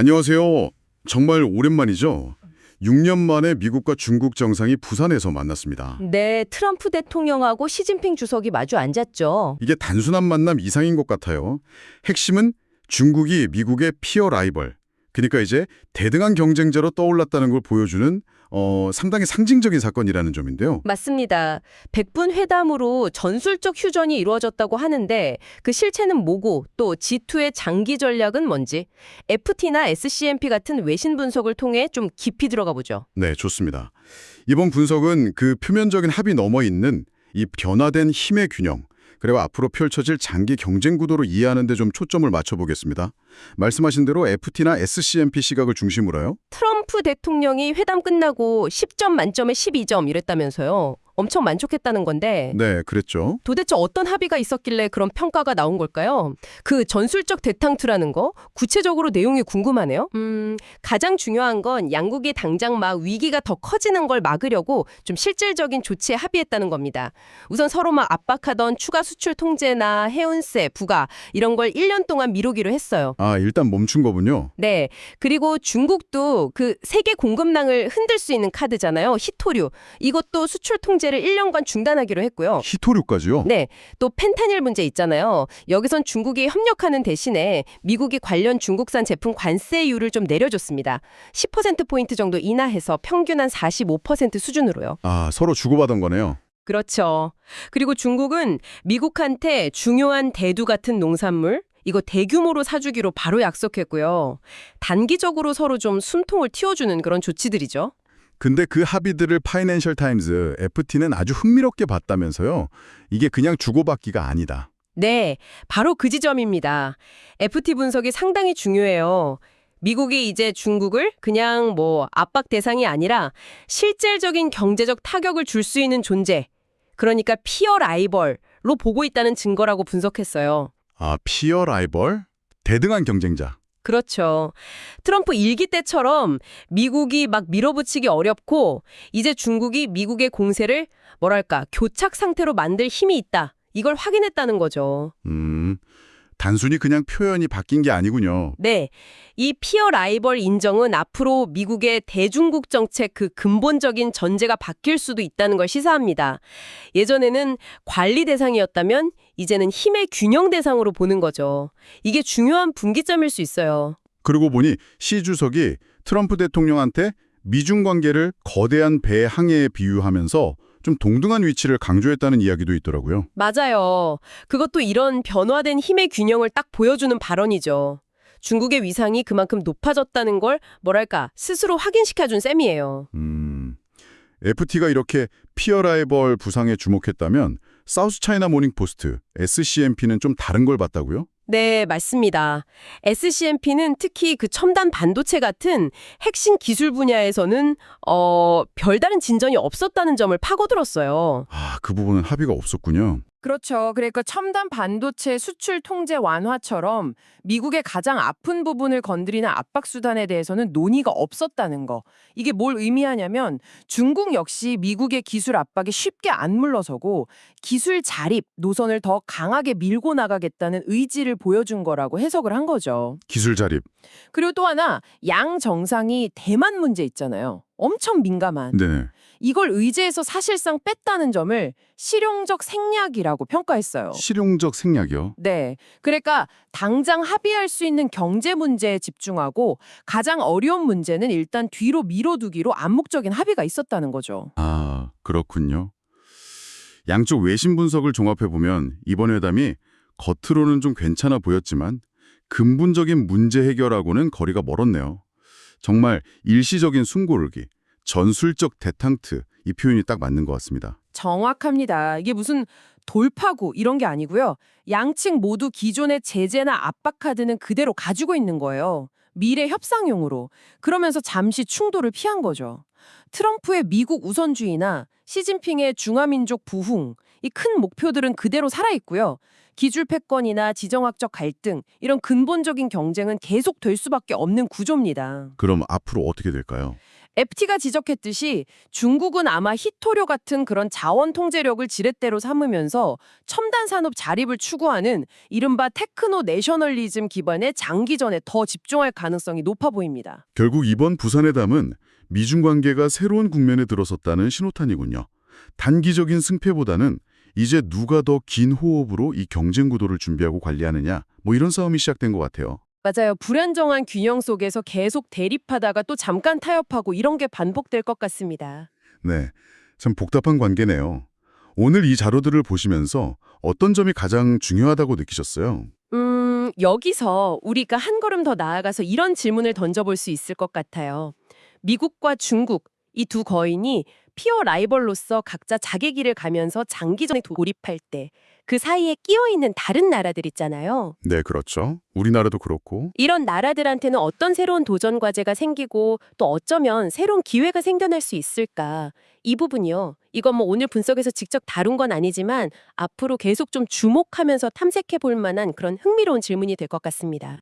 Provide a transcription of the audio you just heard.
안녕하세요. 정말 오랜만이죠? 6년 만에 미국과 중국 정상이 부산에서 만났습니다. 네, 트럼프 대통령하고 시진핑 주석이 마주 앉았죠. 이게 단순한 만남 이상인 것 같아요. 핵심은 중국이 미국의 피어 라이벌, 그러니까 이제 대등한 경쟁자로 떠올랐다는 걸 보여주는 상당히 상징적인 사건이라는 점인데요. 맞습니다. 백분 회담으로 전술적 휴전이 이루어졌다고 하는데 그 실체는 뭐고 또 G2의 장기 전략은 뭔지 FT나 SCMP 같은 외신 분석을 통해 좀 깊이 들어가 보죠. 네, 좋습니다. 이번 분석은 그 표면적인 합의 넘어 있는 이 변화된 힘의 균형, 그리고 앞으로 펼쳐질 장기 경쟁 구도로 이해하는 데 좀 초점을 맞춰보겠습니다. 말씀하신 대로 FT나 SCMP 시각을 중심으로요. 트럼프 대통령이 회담 끝나고 10점 만점에 12점 이랬다면서요. 엄청 만족했다는 건데 네, 그랬죠. 도대체 어떤 합의가 있었길래 그런 평가가 나온 걸까요? 그 전술적 대탕투라는 거 구체적으로 내용이 궁금하네요. 가장 중요한 건 양국이 당장 막 위기가 더 커지는 걸 막으려고 좀 실질적인 조치에 합의했다는 겁니다. 우선 서로 막 압박하던 추가 수출 통제나 해운세, 부가 이런 걸 1년 동안 미루기로 했어요. 아, 일단 멈춘 거군요. 네. 그리고 중국도 그 세계 공급망을 흔들 수 있는 카드잖아요. 희토류. 이것도 수출 통제를 1년간 중단하기로 했고요. 희토류까지요? 네. 또 펜타닐 문제 있잖아요. 여기선 중국이 협력하는 대신에 미국이 관련 중국산 제품 관세율을 좀 내려줬습니다. 10%포인트 정도 인하해서 평균 한 45% 수준으로요. 아, 서로 주고받은 거네요. 그렇죠. 그리고 중국은 미국한테 중요한 대두 같은 농산물, 이거 대규모로 사주기로 바로 약속했고요. 단기적으로 서로 좀 숨통을 틔워주는 그런 조치들이죠. 근데 그 합의들을 파이낸셜 타임즈, FT는 아주 흥미롭게 봤다면서요. 이게 그냥 주고받기가 아니다. 네, 바로 그 지점입니다. FT 분석이 상당히 중요해요. 미국이 이제 중국을 그냥 압박 대상이 아니라 실질적인 경제적 타격을 줄 수 있는 존재, 그러니까 피어 라이벌로 보고 있다는 증거라고 분석했어요. 아, 피어 라이벌? 대등한 경쟁자. 그렇죠. 트럼프 일기 때처럼 미국이 막 밀어붙이기 어렵고 이제 중국이 미국의 공세를 교착 상태로 만들 힘이 있다. 이걸 확인했다는 거죠. 단순히 그냥 표현이 바뀐 게 아니군요. 네. 이 피어 라이벌 인정은 앞으로 미국의 대중국 정책 그 근본적인 전제가 바뀔 수도 있다는 걸 시사합니다. 예전에는 관리 대상이었다면 이제는 힘의 균형 대상으로 보는 거죠. 이게 중요한 분기점일 수 있어요. 그러고 보니 시 주석이 트럼프 대통령한테 미중 관계를 거대한 배 항해에 비유하면서 좀 동등한 위치를 강조했다는 이야기도 있더라고요. 맞아요. 그것도 이런 변화된 힘의 균형을 딱 보여주는 발언이죠. 중국의 위상이 그만큼 높아졌다는 걸 스스로 확인시켜준 셈이에요. FT가 이렇게 피어 라이벌 부상에 주목했다면 사우스 차이나 모닝 포스트, SCMP는 좀 다른 걸 봤다고요? 네, 맞습니다. SCMP는 특히 그 첨단 반도체 같은 핵심 기술 분야에서는 별다른 진전이 없었다는 점을 파고들었어요. 아, 그 부분은 합의가 없었군요. 그렇죠. 그러니까 첨단 반도체 수출 통제 완화처럼 미국의 가장 아픈 부분을 건드리는 압박 수단에 대해서는 논의가 없었다는 거. 이게 뭘 의미하냐면 중국 역시 미국의 기술 압박에 쉽게 안 물러서고 기술 자립 노선을 더 강하게 밀고 나가겠다는 의지를 보여준 거라고 해석을 한 거죠. 기술 자립. 그리고 또 하나 양 정상이 대만 문제 있잖아요. 엄청 민감한. 네. 이걸 의제에서 사실상 뺐다는 점을 실용적 생략이라고 평가했어요. 실용적 생략이요. 네. 그러니까 당장 합의할 수 있는 경제 문제에 집중하고 가장 어려운 문제는 일단 뒤로 미뤄두기로 암묵적인 합의가 있었다는 거죠. 아, 그렇군요. 양쪽 외신 분석을 종합해보면 이번 회담이 겉으로는 좀 괜찮아 보였지만 근본적인 문제 해결하고는 거리가 멀었네요. 정말 일시적인 숨고르기, 전술적 대탕트, 이 표현이 딱 맞는 것 같습니다. 정확합니다. 이게 무슨 돌파구 이런 게 아니고요. 양측 모두 기존의 제재나 압박 카드는 그대로 가지고 있는 거예요. 미래 협상용으로. 그러면서 잠시 충돌을 피한 거죠. 트럼프의 미국 우선주의나 시진핑의 중화민족 부흥, 이 큰 목표들은 그대로 살아있고요. 기술 패권이나 지정학적 갈등, 이런 근본적인 경쟁은 계속 될 수밖에 없는 구조입니다. 그럼 앞으로 어떻게 될까요? FT가 지적했듯이 중국은 아마 희토류 같은 그런 자원 통제력을 지렛대로 삼으면서 첨단 산업 자립을 추구하는 이른바 테크노 내셔널리즘 기반의 장기전에 더 집중할 가능성이 높아 보입니다. 결국 이번 부산회담은 미중 관계가 새로운 국면에 들어섰다는 신호탄이군요. 단기적인 승패보다는 이제 누가 더 긴 호흡으로 이 경쟁 구도를 준비하고 관리하느냐, 뭐 이런 싸움이 시작된 것 같아요. 맞아요. 불안정한 균형 속에서 계속 대립하다가 또 잠깐 타협하고 이런 게 반복될 것 같습니다. 네, 참 복잡한 관계네요. 오늘 이 자료들을 보시면서 어떤 점이 가장 중요하다고 느끼셨어요? 여기서 우리가 한 걸음 더 나아가서 이런 질문을 던져볼 수 있을 것 같아요. 미국과 중국, 이 두 거인이 피어 라이벌로서 각자 자기 길을 가면서 장기전에 돌입할 때 그 사이에 끼어있는 다른 나라들 있잖아요. 네, 그렇죠. 우리나라도 그렇고. 이런 나라들한테는 어떤 새로운 도전 과제가 생기고 또 어쩌면 새로운 기회가 생겨날 수 있을까? 이 부분이요. 이건 뭐 오늘 분석에서 직접 다룬 건 아니지만 앞으로 계속 좀 주목하면서 탐색해 볼 만한 그런 흥미로운 질문이 될 것 같습니다.